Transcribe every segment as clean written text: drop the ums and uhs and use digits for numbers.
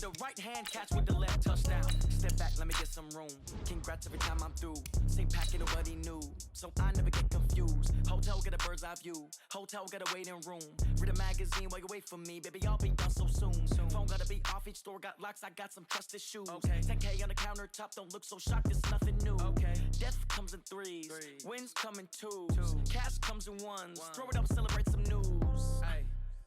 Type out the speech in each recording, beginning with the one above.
the right hand, catch with the left, touchdown. Step back, let me get some room. Congrats every time I'm through. Same packet, nobody knew, so I never get confused. Hotel, get a bird's eye view. Hotel, get a waiting room. Read a magazine while you wait for me, baby, I'll be done so soon. Phone gotta be off, each store got locks, I got some trusted shoes. 10K on the countertop, don't look so shocked, it's nothing new. Death comes in threes, wins come in twos. Cash comes in ones, throw it up, celebrate some news.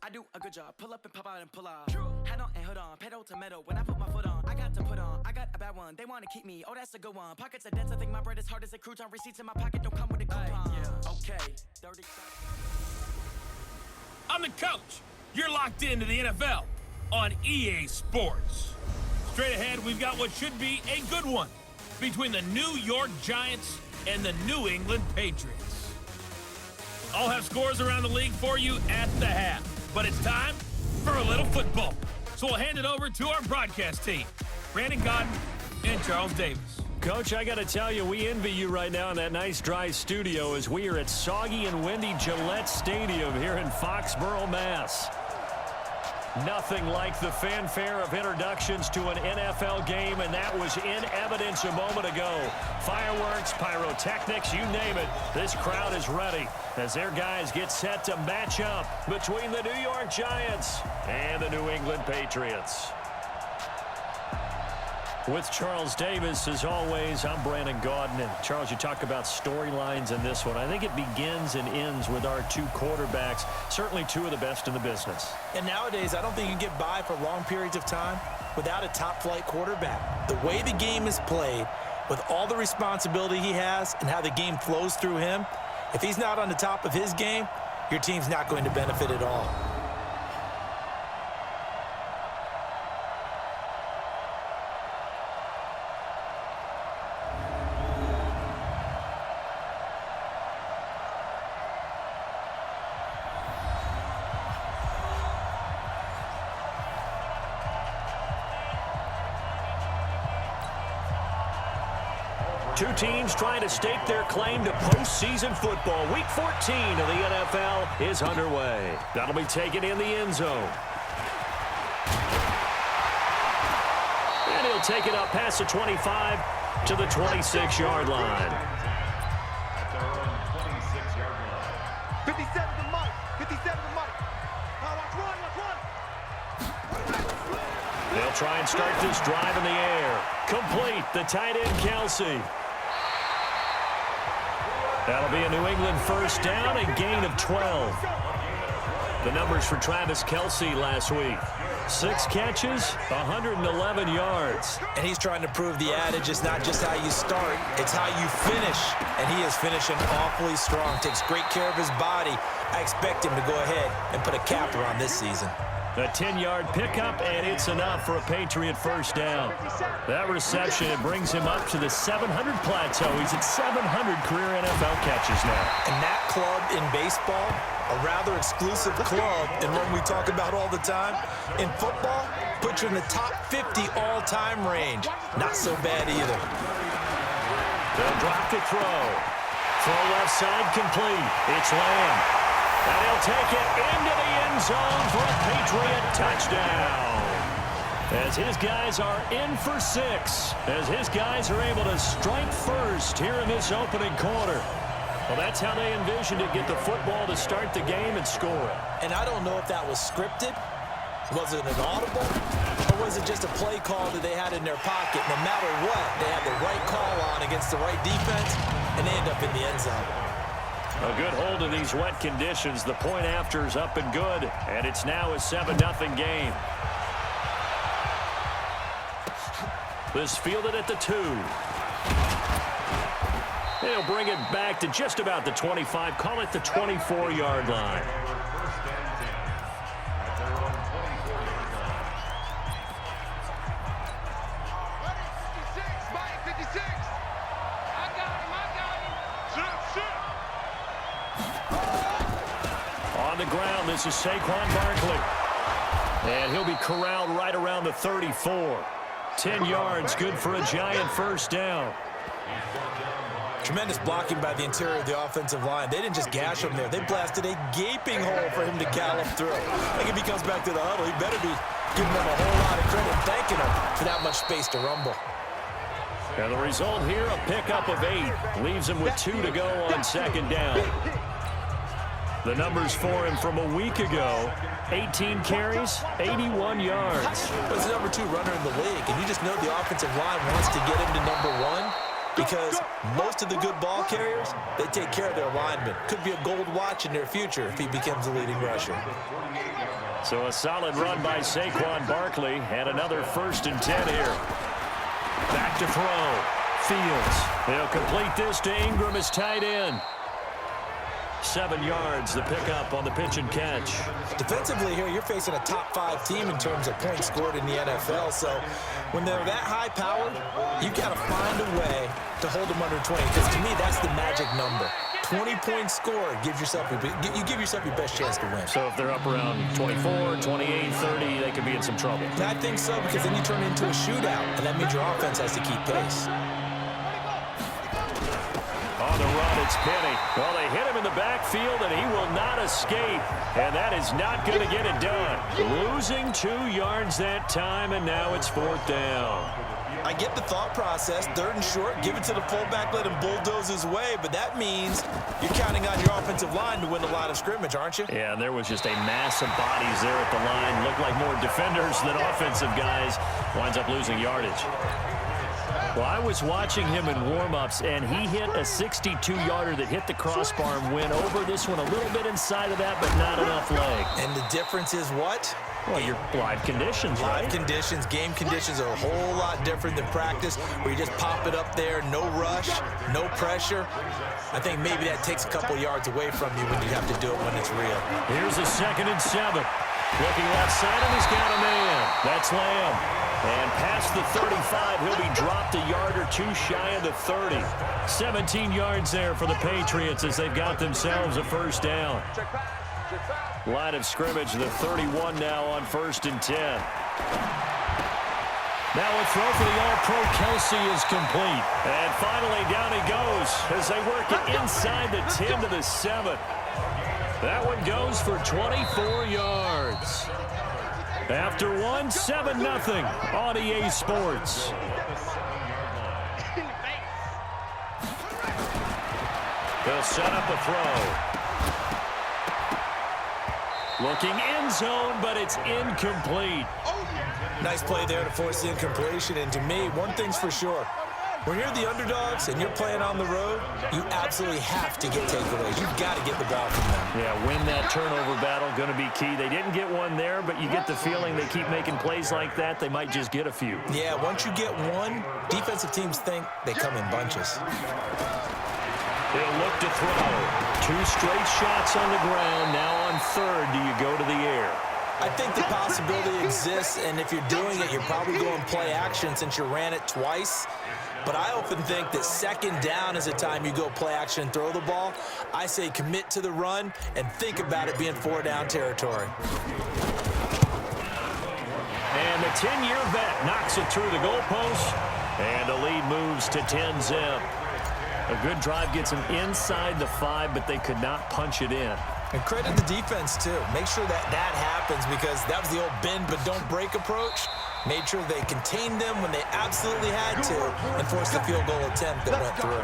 I do a good job, pull up and pop out and pull out. Head on and hood on, pedal to metal. When I put my foot on, I got to put on. I got a bad one, they wanna keep me, oh that's a good one. Pockets are dense, I think my bread is hard as a crouton. Receipts in my pocket don't come with a coupon. Okay, 30 I'm the coach. You're locked into the NFL on EA Sports. Straight ahead, we've got what should be a good one between the New York Giants and the New England Patriots. I'll have scores around the league for you at the half, but it's time for a little football. So we'll hand it over to our broadcast team, Brandon Godden and Charles Davis. Coach, I got to tell you, we envy you right now in that nice dry studio as we are at soggy and windy Gillette Stadium here in Foxborough, Mass. Nothing like the fanfare of introductions to an NFL game, and that was in evidence a moment ago. Fireworks, pyrotechnics, you name it. This crowd is ready as their guys get set to match up between the New York Giants and the New England Patriots. With Charles Davis, as always, I'm Brandon Gaudin. And Charles, you talk about storylines in this one. I think it begins and ends with our two quarterbacks, certainly two of the best in the business. And nowadays, I don't think you can get by for long periods of time without a top-flight quarterback. The way the game is played, with all the responsibility he has and how the game flows through him, if he's not on the top of his game, your team's not going to benefit at all. Two teams trying to stake their claim to postseason football. Week 14 of the NFL is underway. That'll be taken in the end zone. And he'll take it up past the 25 to the 26-yard line. 57 to Mike. 57 to Mike. Let's run. They'll try and start this drive in the air. Complete, the tight end Kelce. That'll be a New England first down and gain of 12. The numbers for Travis Kelce last week. 6 catches, 111 yards. And he's trying to prove the adage, it's not just how you start, it's how you finish. And he is finishing awfully strong, takes great care of his body. I expect him to go ahead and put a capper on this season. A 10-yard pickup, and it's enough for a Patriot first down. That reception, it brings him up to the 700 plateau. He's at 700 career NFL catches now. And that club in baseball, a rather exclusive club, and one we talk about all the time, in football, puts you in the top 50 all-time range. Not so bad either. They'll drop to throw. Throw left side complete. It's Lamb. And he'll take it into the end zone for a Patriot touchdown. As his guys are in for 6. As his guys are able to strike first here in this opening quarter. Well, that's how they envisioned it, get the football to start the game and score it. And I don't know if that was scripted. Was it an audible? Or was it just a play call that they had in their pocket? No matter what, they had the right call on against the right defense, and they end up in the end zone. A good hold of these wet conditions. The point after is up and good, and it's now a 7-0 game. This fielded at the 2. He'll bring it back to just about the 25. Call it the 24-yard line. On the ground, this is Saquon Barkley. And he'll be corralled right around the 34. 10 yards, good for a Giant first down. Tremendous blocking by the interior of the offensive line. They didn't just gash him there. They blasted a gaping hole for him to gallop through. I think if he comes back to the huddle, he better be giving them a whole lot of credit, thanking space to rumble. And the result here, a pickup of 8. Leaves him with 2 to go on second down. The numbers for him from a week ago, 18 carries, 81 yards. He's the number 2 runner in the league, and you just know the offensive line wants to get him to number 1 because most of the good ball carriers, they take care of their linemen. Could be a gold watch in their future if he becomes the leading rusher. So a solid run by Saquon Barkley, and another 1st and 10 here. Back to throw. Fields. They'll complete this to Ingram as tight end. 7 yards, the pickup on the pitch and catch. Defensively here, you're facing a top 5 team in terms of points scored in the NFL. So when they're that high powered, you got to find a way to hold them under 20. Because to me, that's the magic number. 20 points scored gives yourself you give yourself your best chance to win. So if they're up around 24, 28, 30, they could be in some trouble. I think so, because then you turn it into a shootout, and that means your offense has to keep pace. On the run, it's Penny. Well, they hit him in the backfield, and he will not escape. And that is not going to get it done. Losing 2 yards that time, and now it's 4th down. I get the thought process. 3rd and short, give it to the fullback, let him bulldoze his way. But that means you're counting on your offensive line to win the line of scrimmage, aren't you? Yeah, and there was just a mass of bodies there at the line. Looked like more defenders than offensive guys. Winds up losing yardage. Well, I was watching him in warm-ups, and he hit a 62-yarder that hit the crossbar and went over this one a little bit inside of that, but not enough leg. And the difference is what? Well, your live conditions, right? Live conditions, game conditions are a whole lot different than practice, where you just pop it up there, no rush, no pressure. I think maybe that takes a couple yards away from you when you have to do it when it's real. Here's a 2nd and 7. Looking left side, and he's got a man. That's Lamb. And past the 35, he'll be dropped a yard or 2 shy of the 30. 17 yards there for the Patriots as they've got themselves a 1st down. Line of scrimmage, the 31 now on 1st and 10. Now a throw for the All-Pro Kelce is complete. And finally down he goes as they work it inside the 10 to the 7. That one goes for 24 yards. After 1, 7-0 on EA Sports. They'll set up a throw. Looking end zone, but it's incomplete. Nice play there to force the incompletion. And to me, one thing's for sure. When you're the underdogs and you're playing on the road, you absolutely have to get takeaways. You've got to get the ball from them. Yeah, win that turnover battle, going to be key. They didn't get one there, but you get the feeling they keep making plays like that, they might just get a few. Yeah, once you get one, defensive teams think they come in bunches. He'll look to throw. 2 straight shots on the ground. Now on 3rd, do you go to the air? I think the possibility exists, and if you're doing it, you're probably going play action since you ran it twice. But I often think that 2nd down is a time you go play action and throw the ball. I say commit to the run and think about it being 4-down territory. And the 10-year vet knocks it through the goalpost, and the lead moves to 10-zip. A good drive gets them inside the 5, but they could not punch it in. And credit the defense, too. Make sure that happens, because that was the old bend but don't break approach. Made sure they contained them when they absolutely had to and forced the field goal attempt that went through.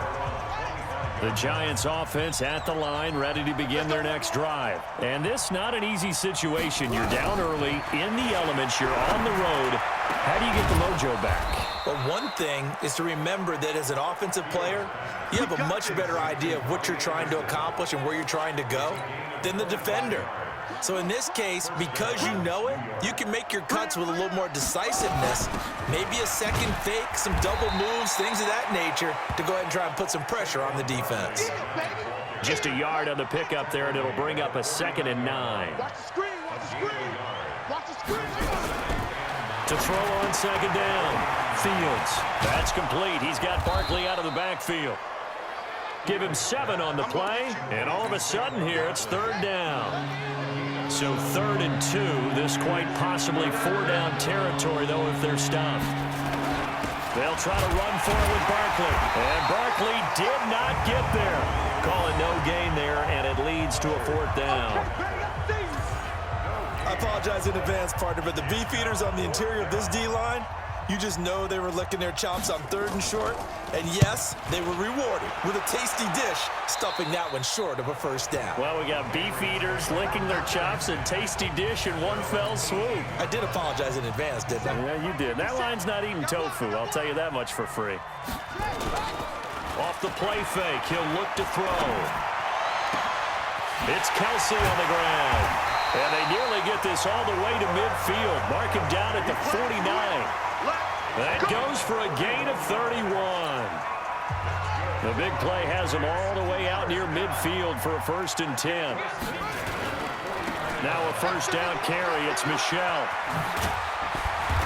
The Giants offense at the line, ready to begin their next drive. And this not an easy situation. You're down early, in the elements, you're on the road. How do you get the mojo back? Well, one thing is to remember that as an offensive player, you have a much better idea of what you're trying to accomplish and where you're trying to go than the defender. So in this case, because you know it, you can make your cuts with a little more decisiveness, maybe a second fake, some double moves, things of that nature, to go ahead and try and put some pressure on the defense. Just a yard on the pickup there, and it'll bring up a 2nd and 9. Watch the screen, watch the screen, watch the screen. To throw on 2nd down, Fields. That's complete. He's got Barkley out of the backfield. Give him 7 on the play, and all of a sudden here, it's 3rd down. So 3rd and 2, this quite possibly 4-down territory, though, if they're stopped. They'll try to run for it with Barkley, and Barkley did not get there. Calling no gain there, and it leads to a 4th down. I apologize in advance, partner, but the beef eaters on the interior of this D-line, You just know they were licking their chops on 3rd and short. And yes, they were rewarded with a tasty dish, stuffing that one short of a first down. Well, we got beef eaters licking their chops and tasty dish in one fell swoop. I did apologize in advance, didn't I? Yeah, you did. That line's not eating tofu, I'll tell you that much for free. Off the play fake, he'll look to throw. It's Kelce on the ground. And they nearly get this all the way to midfield. Mark him down at the 49. That goes for a gain of 31. The big play has him all the way out near midfield for a 1st and 10. Now a first down carry. It's Michel.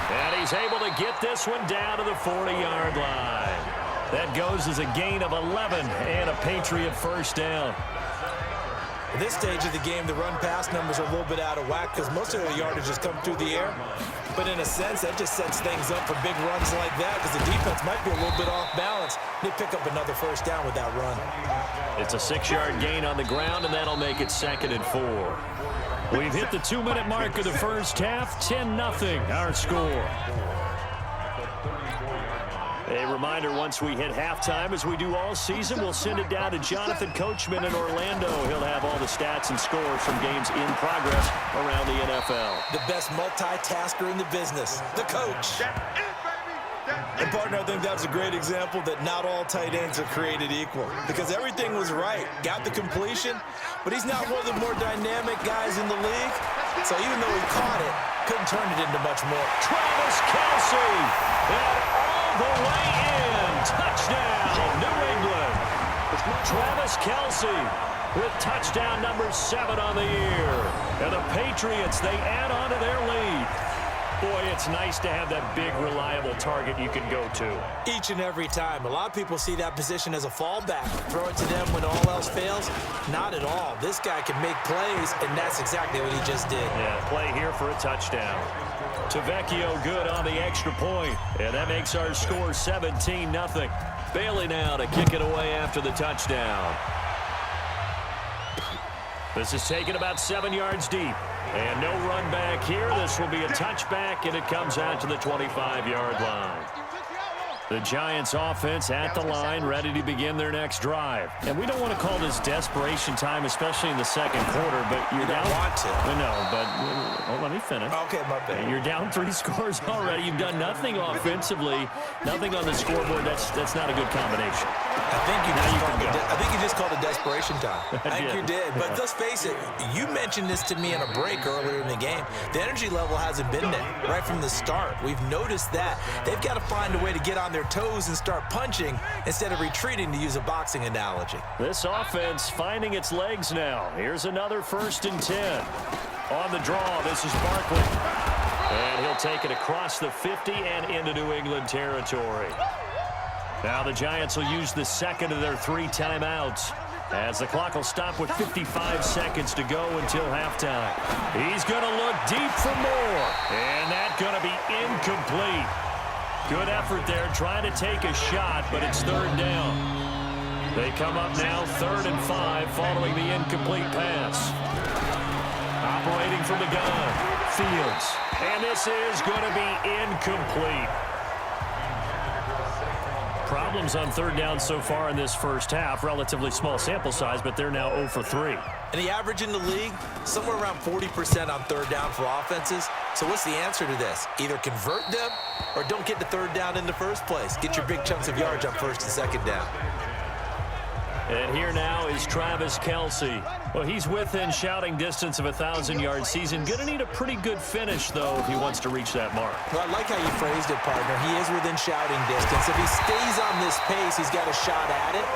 And he's able to get this one down to the 40-yard line. That goes as a gain of 11 and a Patriot first down. At this stage of the game, the run-pass numbers are a little bit out of whack because most of the yardage has come through the air. But in a sense, that just sets things up for big runs like that because the defense might be a little bit off balance. They pick up another first down with that run. It's a 6-yard gain on the ground, and that'll make it 2nd and 4. We've hit the 2-minute mark of the first half. 10-0 our score. A reminder, once we hit halftime, as we do all season, we'll send it down to Jonathan Coachman in Orlando. He'll have all the stats and scores from games in progress around the NFL. The best multitasker in the business, the coach. And, partner, I think that's a great example that not all tight ends are created equal because everything was right. Got the completion, but he's not one of the more dynamic guys in the league. So even though he caught it, couldn't turn it into much more. Travis Kelce, and all the way in. Touchdown, New England. Travis Kelce with touchdown number 7 on the year. And the Patriots, they add on to their lead. Boy, it's nice to have that big, reliable target you can go to. Each and every time. A lot of people see that position as a fallback. Throw it to them when all else fails. Not at all. This guy can make plays, and that's exactly what he just did. Yeah, play here for a touchdown. Tavecchio good on the extra point, and that makes our score 17-0. Bailey now to kick it away after the touchdown. This is taken about 7 yards deep. And no run back here. This will be a touchback, and it comes out to the 25-yard line. The Giants offense at the line, ready to begin their next drive. And we don't want to call this desperation time, especially in the second quarter, but you're down. You don't want to. No, but let me finish. Okay, my bad. You're down 3 scores already. You've done nothing offensively, nothing on the scoreboard. That's not a good combination. I think you just called it desperation time. I think you did. But let's face it, you mentioned this to me in a break earlier in the game. The energy level hasn't been there right from the start. We've noticed that. They've got to find a way to get on their toes and start punching instead of retreating, to use a boxing analogy. This offense finding its legs now. Here's another 1st and 10. On the draw, this is Barkley. And he'll take it across the 50 and into New England territory. Now the Giants will use the second of their 3 timeouts as the clock will stop with 55 seconds to go until halftime. He's going to look deep for more, and that's going to be incomplete. Good effort there, trying to take a shot, but it's 3rd down. They come up now 3rd and 5 following the incomplete pass. Operating from the gun, Fields. And this is going to be incomplete. Problems on 3rd down so far in this first half. Relatively small sample size, but they're now 0 for 3. And the average in the league, somewhere around 40% on 3rd down for offenses. So what's the answer to this? Either convert them or don't get to 3rd down in the first place. Get your big chunks of yards on 1st and 2nd down. And here now is Travis Kelce. Well, he's within shouting distance of a 1,000-yard season. Going to need a pretty good finish, though, if he wants to reach that mark. Well, I like how you phrased it, partner. He is within shouting distance. If he stays on this pace, he's got a shot at it.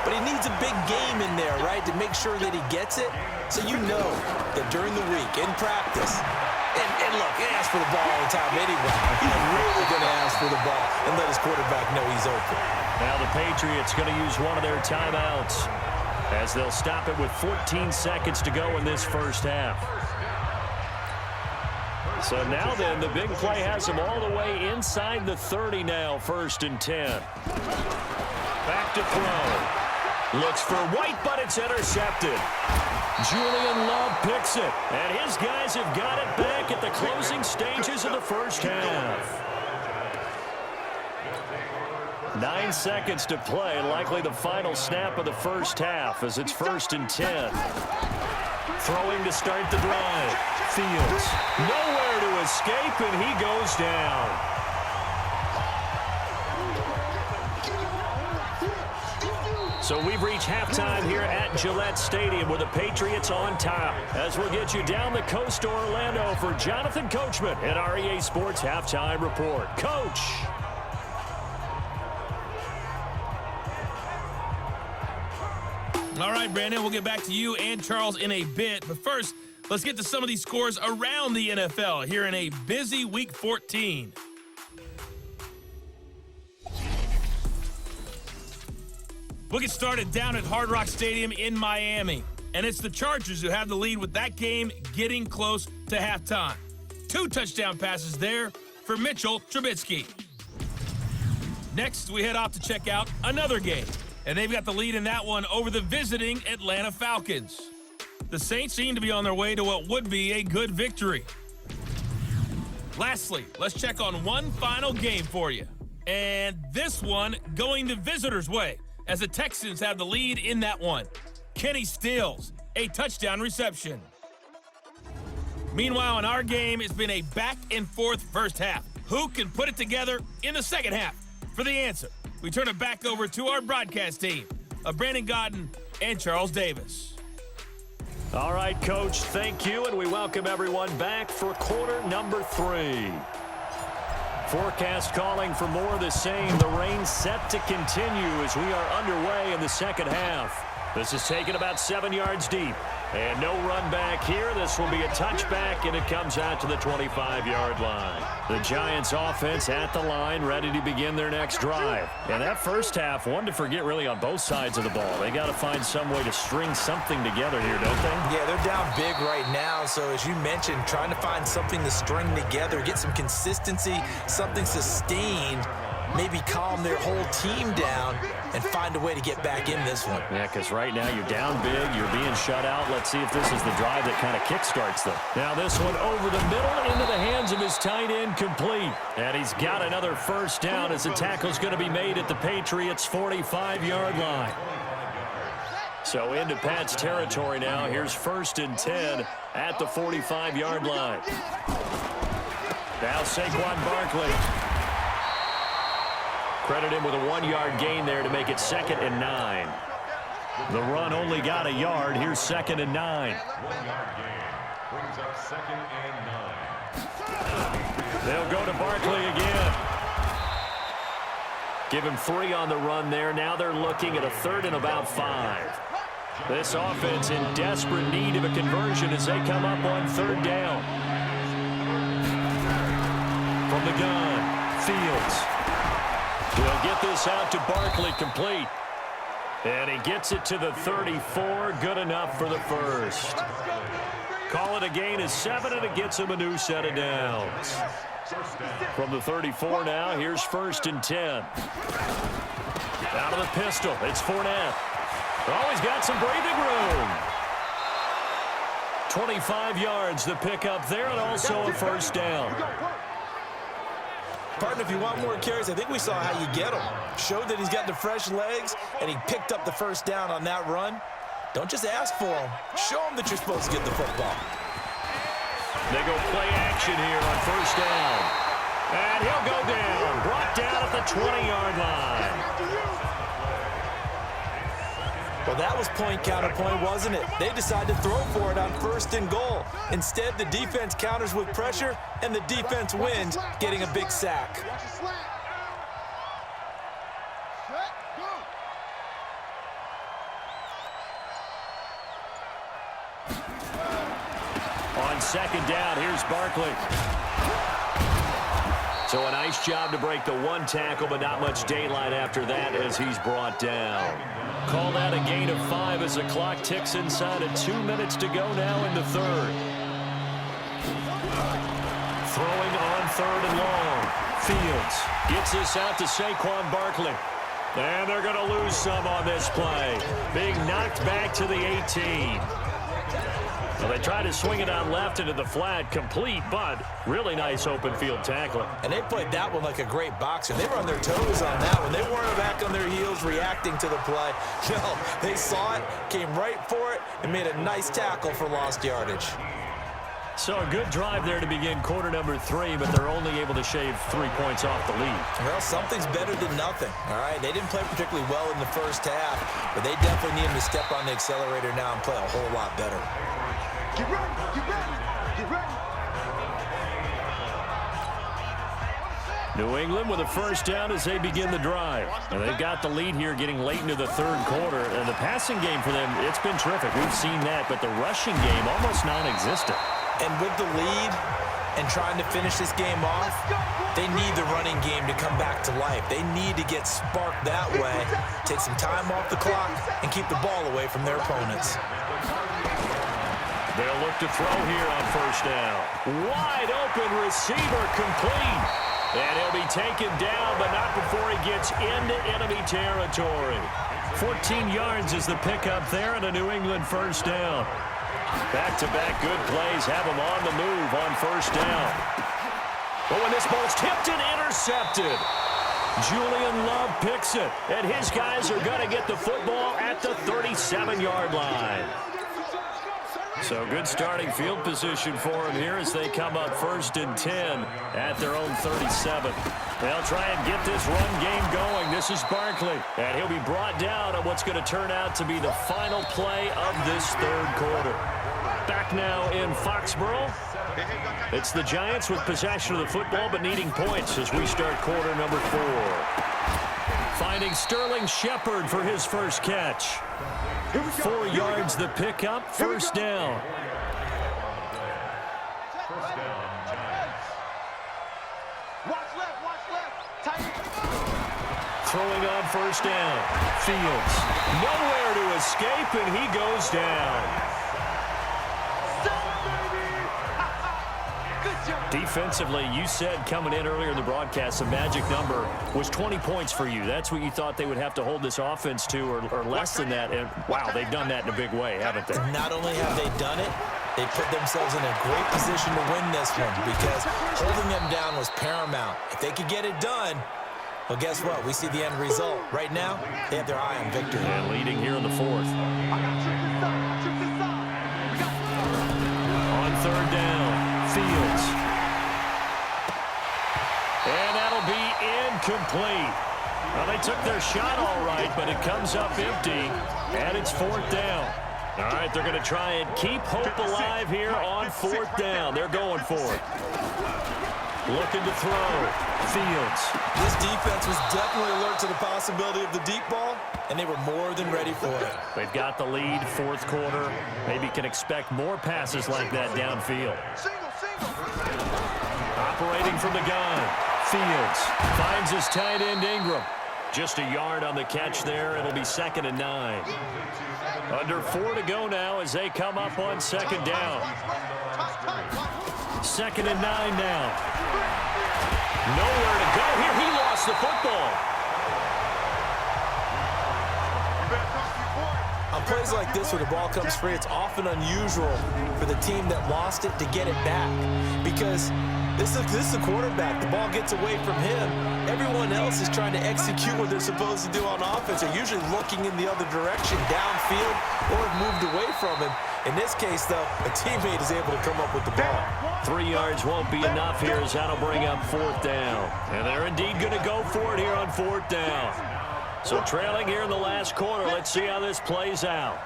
But he needs a big game in there, right, to make sure that he gets it. So you know that during the week, in practice, and look, he asks for the ball all the time anyway. He's really going to ask for the ball and let his quarterback know he's open. Now the Patriots going to use one of their timeouts as they'll stop it with 14 seconds to go in this first half. So now then, the big play has them all the way inside the 30 now, 1st and 10. Back to throw. Looks for White, but it's intercepted. Julian Love picks it, and his guys have got it back at the closing stages of the first half. 9 seconds to play, likely the final snap of the first half as it's 1st and 10. Throwing to start the drive. Fields nowhere to escape, and he goes down. So we've reached halftime here at Gillette Stadium with the Patriots on top. As we'll get you down the coast to Orlando for Jonathan Coachman at our EA Sports Halftime Report. Coach. All right, Brandon, we'll get back to you and Charles in a bit. But first, let's get to some of these scores around the NFL here in a busy Week 14. We'll get started down at Hard Rock Stadium in Miami. And it's the Chargers who have the lead with that game getting close to halftime. 2 touchdown passes there for Mitchell Trubisky. Next, we head off to check out another game. And they've got the lead in that one over the visiting Atlanta Falcons. The Saints seem to be on their way to what would be a good victory. Lastly, let's check on one final game for you. And this one going the visitors' way, as the Texans have the lead in that one. Kenny Stills, a touchdown reception. Meanwhile, in our game, it's been a back-and-forth first half. Who can put it together in the second half? For the answer, we turn it back over to our broadcast team of Brandon Godden and Charles Davis. All right, Coach, thank you, and we welcome everyone back for quarter number 3. Forecast calling for more of the same. The rain set to continue as we are underway in the second half. This is taken about 7 yards deep. And no run back here. This will be a touchback, and it comes out to the 25-yard line. The Giants offense at the line, ready to begin their next drive. And that first half, one to forget really on both sides of the ball. They got to find some way to string something together here, don't they? Yeah, they're down big right now. So as you mentioned, trying to find something to string together, get some consistency, something sustained, maybe calm their whole team down and find a way to get back in this one. Yeah, because right now you're down big, you're being shut out. Let's see if this is the drive that kind of kickstarts them. Now this one over the middle into the hands of his tight end, complete. And he's got another first down as the tackle's going to be made at the Patriots' 45-yard line. So into Pat's territory now. Here's 1st and 10 at the 45-yard line. Now Saquon Barkley. Credit him with a 1-yard gain there to make it 2nd and 9. The run only got a yard. Here's 2nd and 9. 1-yard gain brings up 2nd and 9. They'll go to Barkley again. Give him 3 on the run there. Now they're looking at a 3rd and about 5. This offense in desperate need of a conversion as they come up on 3rd down. From the gun, Fields. He'll get this out to Barkley, complete. And he gets it to the 34, good enough for the first. Call it a gain of 7, and it gets him a new set of downs. From the 34 now, here's 1st and 10. Out of the pistol, it's Fournette. Oh, he's got some breathing room. 25 yards, the pickup there, and also a first down. Partner, if you want more carries, I think we saw how you get them. Showed that he's got the fresh legs, and he picked up the first down on that run. Don't just ask for them. Show them that you're supposed to get the football. They go play action here on first down. And he'll go down. Brought down at the 20-yard line. Well, that was point counterpoint, wasn't it? They decided to throw for it on 1st and goal. Instead, the defense counters with pressure, and the defense wins, getting a big sack. On 2nd down, here's Barkley. So a nice job to break the 1 tackle, but not much daylight after that as he's brought down. Called out a gain of 5 as the clock ticks inside of 2 minutes to go now in the 3rd. Throwing on 3rd and long. Fields gets this out to Saquon Barkley. And they're going to lose some on this play. Being knocked back to the 18. Well, they try to swing it on left into the flat, complete, but really nice open field tackling. And they played that one like a great boxer. They were on their toes on that one. They weren't back on their heels reacting to the play. No, they saw it, came right for it, and made a nice tackle for lost yardage. So a good drive there to begin quarter number 3, but they're only able to shave 3 points off the lead. Well, something's better than nothing, all right? They didn't play particularly well in the first half, but they definitely need them to step on the accelerator now and play a whole lot better. Get ready, get ready, get ready. New England with a first down as they begin the drive. And they've got the lead here getting late into the third quarter. And the passing game for them, it's been terrific. We've seen that, but the rushing game almost non-existent. And with the lead and trying to finish this game off, they need the running game to come back to life. They need to get sparked that way, take some time off the clock, and keep the ball away from their opponents. They'll look to throw here on first down. Wide open receiver complete. And he'll be taken down, but not before he gets into enemy territory. 14 yards is the pickup there and a New England first down. Back-to-back good plays have him on the move on first down. But when this ball's tipped and intercepted, Julian Love picks it, and his guys are going to get the football at the 37-yard line. So good starting field position for him here as they come up 1st and 10 at their own 37. They'll try and get this run game going. This is Barkley, and he'll be brought down on what's going to turn out to be the final play of this third quarter. Back now in Foxborough. It's the Giants with possession of the football but needing points as we start quarter number 4. Finding Sterling Shepard for his first catch. 4 yards the pickup, first down. First down, Giants. Watch left, tight. Throwing on first down. Fields. Nowhere to escape, and he goes down. Defensively, you said coming in earlier in the broadcast, the magic number was 20 points for you. That's what you thought they would have to hold this offense to, or less than that. And, wow, they've done that in a big way, haven't they? Not only have they done it, they put themselves in a great position to win this one because holding them down was paramount. If they could get it done, well, guess what? We see the end result. Right now, they have their eye on victory. And leading here in the 4th. On third down, Fields. And that'll be incomplete. Well, they took their shot all right, but it comes up empty, and it's 4th down. All right, they're going to try and keep hope alive here on 4th down. They're going for it. Looking to throw. Fields. This defense was definitely alert to the possibility of the deep ball, and they were more than ready for it. They've got the lead, 4th quarter. Maybe can expect more passes like that downfield. Operating from the gun. Fields finds his tight end Ingram. Just a yard on the catch there. It'll be 2nd and 9. Under 4 to go now as they come up on 2nd down. 2nd and 9 now. Nowhere to go here. He lost the football. On plays like this where the ball comes free, it's often unusual for the team that lost it to get it back because this is the quarterback. The ball gets away from him. Everyone else is trying to execute what they're supposed to do on offense. They're usually looking in the other direction, downfield, or have moved away from him. In this case, though, a teammate is able to come up with the ball. 3 yards won't be enough here as that'll bring up 4th down. And they're indeed going to go for it here on 4th down. So trailing here in the last quarter, let's see how this plays out.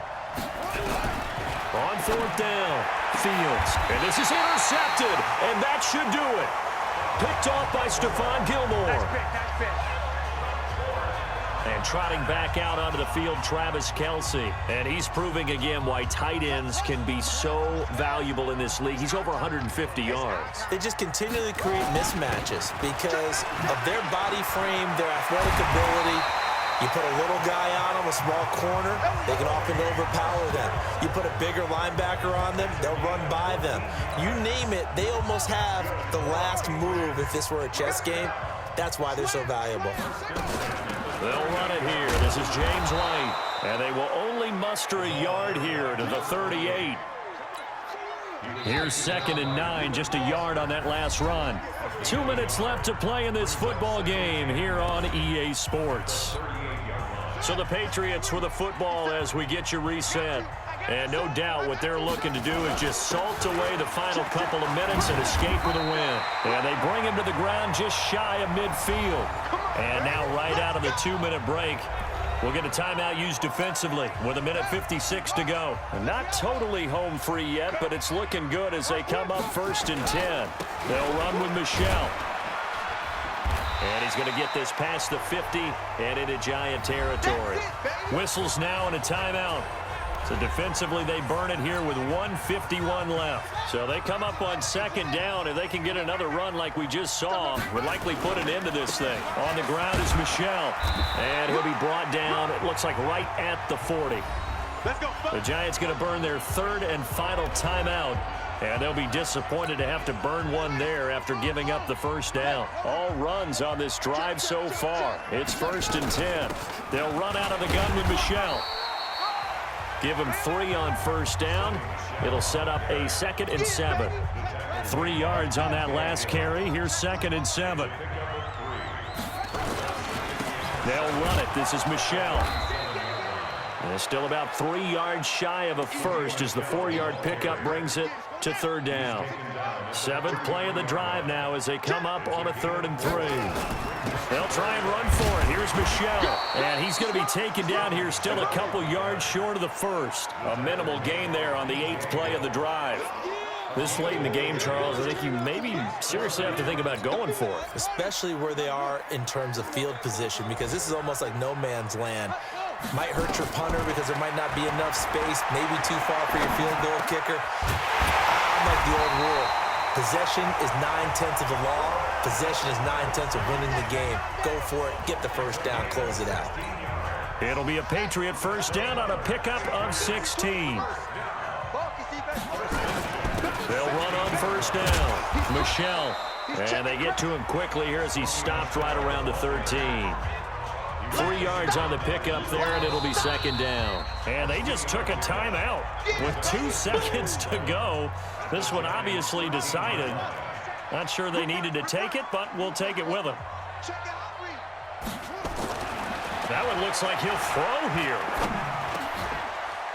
On 4th down, Fields. And this is intercepted, and that should do it. Picked off by Stephon Gilmore. And trotting back out onto the field, Travis Kelce. And he's proving again why tight ends can be so valuable in this league. He's over 150 yards. They just continually create mismatches because of their body frame, their athletic ability. You put a little guy on them, a small corner, they can often overpower them. You put a bigger linebacker on them, they'll run by them. You name it, they almost have the last move if this were a chess game. That's why they're so valuable. They'll run it here. This is James White. And they will only muster a yard here to the 38. Here's 2nd and 9, just a yard on that last run. 2 minutes left to play in this football game here on EA Sports. So the Patriots with the football as we get you reset. And no doubt what they're looking to do is just salt away the final couple of minutes and escape with a win. And they bring him to the ground just shy of midfield. And now right out of the 2-minute break, we'll get a timeout used defensively with 1:56 to go. And not totally home free yet, but it's looking good as they come up 1st and 10. They'll run with Michelle. And he's going to get this past the 50 and into Giant territory. Whistles now and a timeout. So defensively, they burn it here with 1:51 left. So they come up on 2nd down. If they can get another run like we just saw, would likely put an end to this thing. On the ground is Michelle. And he'll be brought down, it looks like right at the 40. The Giants going to burn their 3rd and final timeout. And they'll be disappointed to have to burn one there after giving up the 1st down. All runs on this drive so far. It's 1st and 10. They'll run out of the gun with Michelle. Give him 3 on 1st down. It'll set up a 2nd and 7. 3 yards on that last carry. Here's 2nd and 7. They'll run it. This is Michelle. And still about 3 yards shy of a first as the 4-yard pickup brings it to 3rd down. 7th play of the drive now as they come up on a 3rd and 3. They'll try and run for it. Here's Michelle. And he's going to be taken down here still a couple yards short of the 1st. A minimal gain there on the 8th play of the drive. This late in the game, Charles, I think you maybe seriously have to think about going for it. Especially where they are in terms of field position, because this is almost like no man's land. Might hurt your punter because there might not be enough space, maybe too far for your field goal kicker. I'm like the old rule. Possession is 9/10 of the law. Possession is 9/10 of winning the game. Go for it, get the 1st down, close it out. It'll be a Patriot 1st down on a pickup of 16. They'll run on 1st down. Michelle. And they get to him quickly here as he stopped right around the 13. 3 yards on the pickup there, and it'll be 2nd down. And they just took a timeout with 2 seconds to go. This one obviously decided. Not sure they needed to take it, but we'll take it with them. That one looks like he'll throw here.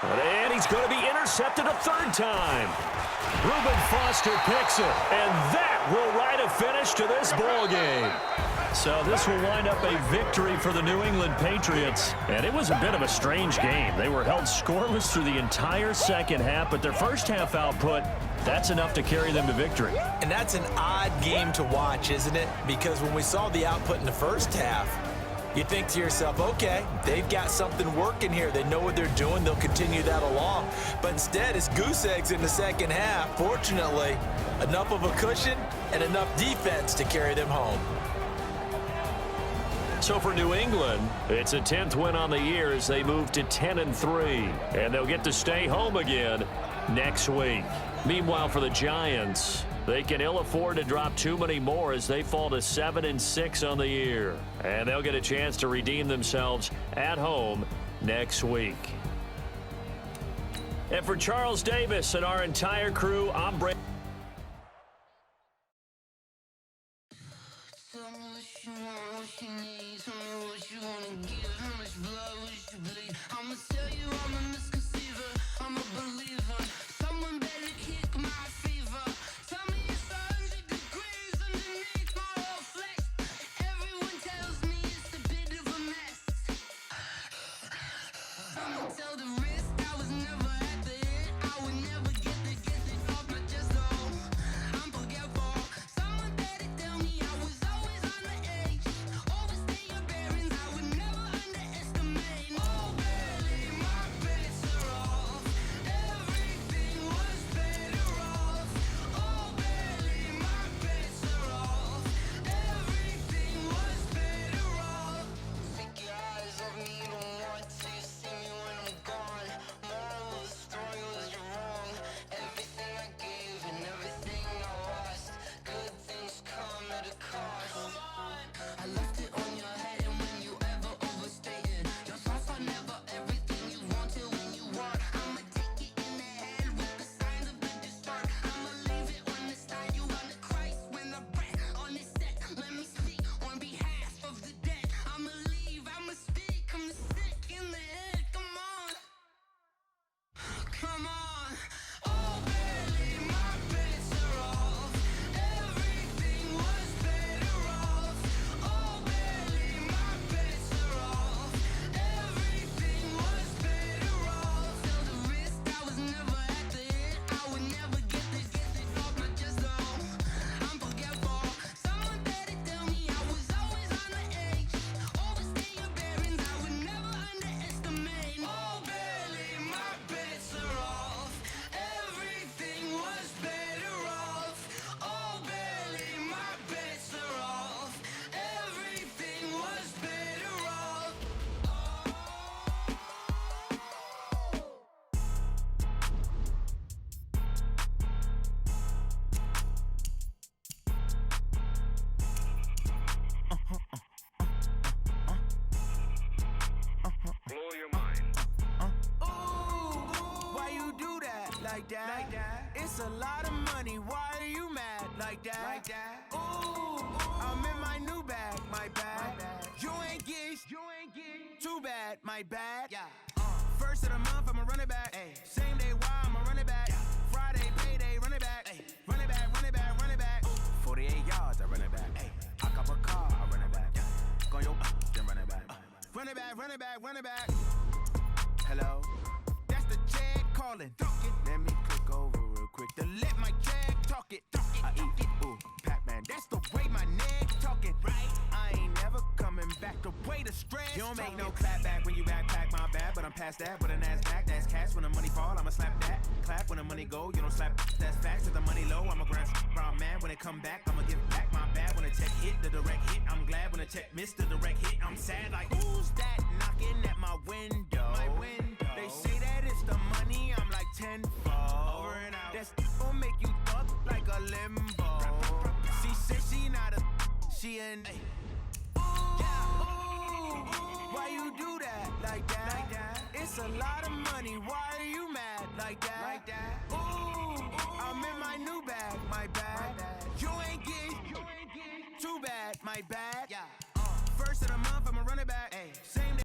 And he's going to be intercepted a 3rd time. Reuben Foster picks it, and that will write a finish to this ball game. So this will wind up a victory for the New England Patriots. And it was a bit of a strange game. They were held scoreless through the entire 2nd half, but their 1st half output, that's enough to carry them to victory. And that's an odd game to watch, isn't it? Because when we saw the output in the 1st half, you think to yourself, okay, they've got something working here. They know what they're doing. They'll continue that along. But instead, it's goose eggs in the 2nd half. Fortunately, enough of a cushion and enough defense to carry them home. So for New England, it's a 10th win on the year as they move to 10-3. And they'll get to stay home again next week. Meanwhile, for the Giants, they can ill afford to drop too many more as they fall to 7-6 on the year. And they'll get a chance to redeem themselves at home next week. And for Charles Davis and our entire crew, I'm Brady. like that. It's a lot of money, why are you mad like that? Ooh, I'm in my new bag, my bad. You ain't get too bad, my bad. First of the month, I'ma run it back. Same day, why I'ma run it back. Friday, payday, run it back. Run it back, run it back, run it back. 48 yards, I run it back. I cop a car, I run it back. Go your then run it back. Run it back, run it back, run it back. Hello, that's the jag calling. Let me click over real quick to let my jag talk it. I eat it, ooh, Pac-Man. That's the way my neck talking. Right, I ain't never coming back. The way the stress. You don't make no clap back when you backpack, my bad. But I'm past that. But a NASDAQ, that's cash. When the money fall, I'ma slap that. Clap when the money go, you don't slap. That's facts. With the money low, I'm a grand brown man. When it come back, I'ma give back my bad. When the check hit, the direct hit. I'm glad when the check missed the direct hit. I'm sad like who's that knocking at my window? They say that it's the money. I'm like tenfold. Over and out. That's gon' make you fuck like a limbo. She said she not a. She an. Why you do that like that? It's a lot of money. Why are you mad like that? Ooh, I'm in my new bag, my bad. You ain't get too bad, my bad. First of the month, I'ma run it back. Same day.